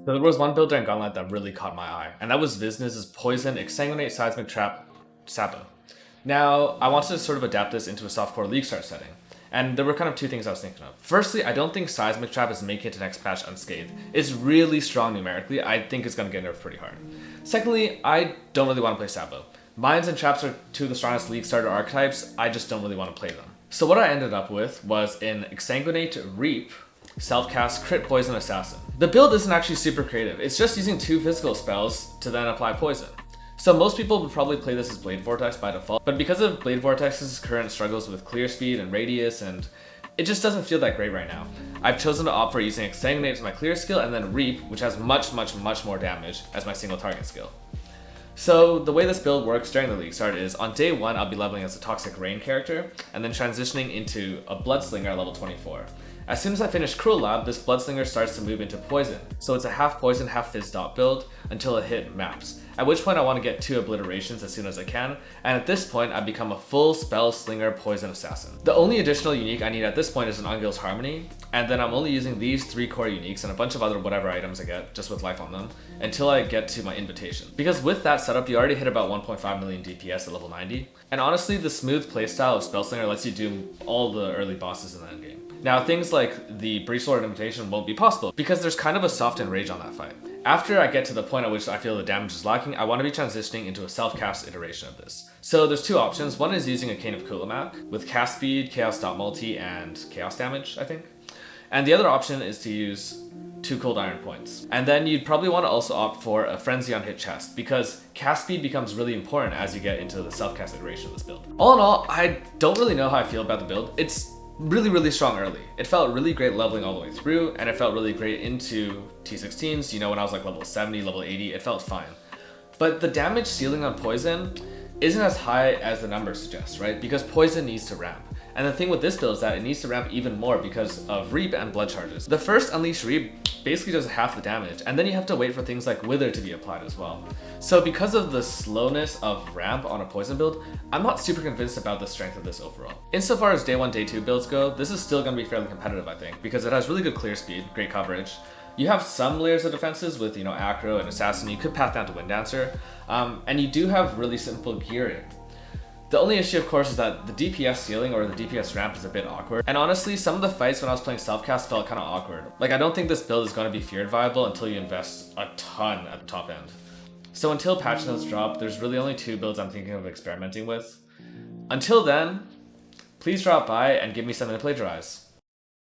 So there was one build during Gauntlet that really caught my eye, and that was Visna's Poison, Exsanguinate, Seismic Trap, Sabo. Now, I wanted to sort of adapt this into a softcore League Start setting, and there were kind of two things I was thinking of. Firstly, I don't think Seismic Trap is making it to next patch unscathed. It's really strong numerically. I think it's going to get nerfed pretty hard. Secondly, I don't really want to play Sabo. Mines and Traps are two of the strongest League Starter archetypes. I just don't really want to play them. So what I ended up with was an Exsanguinate Reap, Self-Cast, Crit Poison Assassin. The build isn't actually super creative. It's just using 2 physical spells to then apply poison. So most people would probably play this as Blade Vortex by default, but because of Blade Vortex's current struggles with clear speed and radius, and it just doesn't feel that great right now, I've chosen to opt for using Exsanguinate as my clear skill and then Reap, which has much more damage, as my single target skill. So the way this build works during the League Start is, on day 1 I'll be leveling as a Toxic Rain character, and then transitioning into a Bloodslinger at level 24. As soon as I finish Cruel Lab, this Bloodslinger starts to move into Poison, so it's a half Poison, half Fizz dot build until a hit maps. At which point I want to get 2 obliterations as soon as I can, and at this point I become a full Spell Slinger Poison Assassin. The only additional unique I need at this point is an Ungil's Harmony, and then I'm only using these 3 core uniques and a bunch of other whatever items I get, just with life on them, until I get to my Invitation. Because with that setup, you already hit about 1.5 million DPS at level 90, and honestly the smooth playstyle of Spell Slinger lets you do all the early bosses in the endgame. Now, things like the Breach Lord Invitation won't be possible, because there's kind of a soft enrage on that fight. After I get to the point at which I feel the damage is lacking, I want to be transitioning into a self-cast iteration of this. So there's 2 options. One is using a Cane of Kulamak with cast speed, chaos dot multi, and chaos damage, I think. And the other option is to use 2 cold iron points. And then you'd probably want to also opt for a Frenzy on hit chest, because cast speed becomes really important as you get into the self-cast iteration of this build. All in all, I don't really know how I feel about the build. It's really strong early. It felt really great leveling all the way through, and it felt really great into T16s, you know, when I was like level 70, level 80, it felt fine. But the damage ceiling on Poison isn't as high as the numbers suggest, right? Because Poison needs to ramp. And the thing with this build is that it needs to ramp even more because of Reap and Blood Charges. The first Unleash Reap basically does half the damage, and then you have to wait for things like Wither to be applied as well. So because of the slowness of ramp on a Poison build, I'm not super convinced about the strength of this overall. Insofar as day 1, day 2 builds go, this is still going to be fairly competitive, I think, because it has really good clear speed, great coverage. You have some layers of defenses with, you know, Acro and Assassin. You could path down to Wind Dancer, and you do have really simple gearing. The only issue, of course, is that the DPS ceiling or the DPS ramp is a bit awkward. And honestly, some of the fights when I was playing self-cast felt kind of awkward. Like, I don't think this build is going to be feared viable until you invest a ton at the top end. So until patch notes drop, there's really only 2 builds I'm thinking of experimenting with. Until then, please drop by and give me something to plagiarize.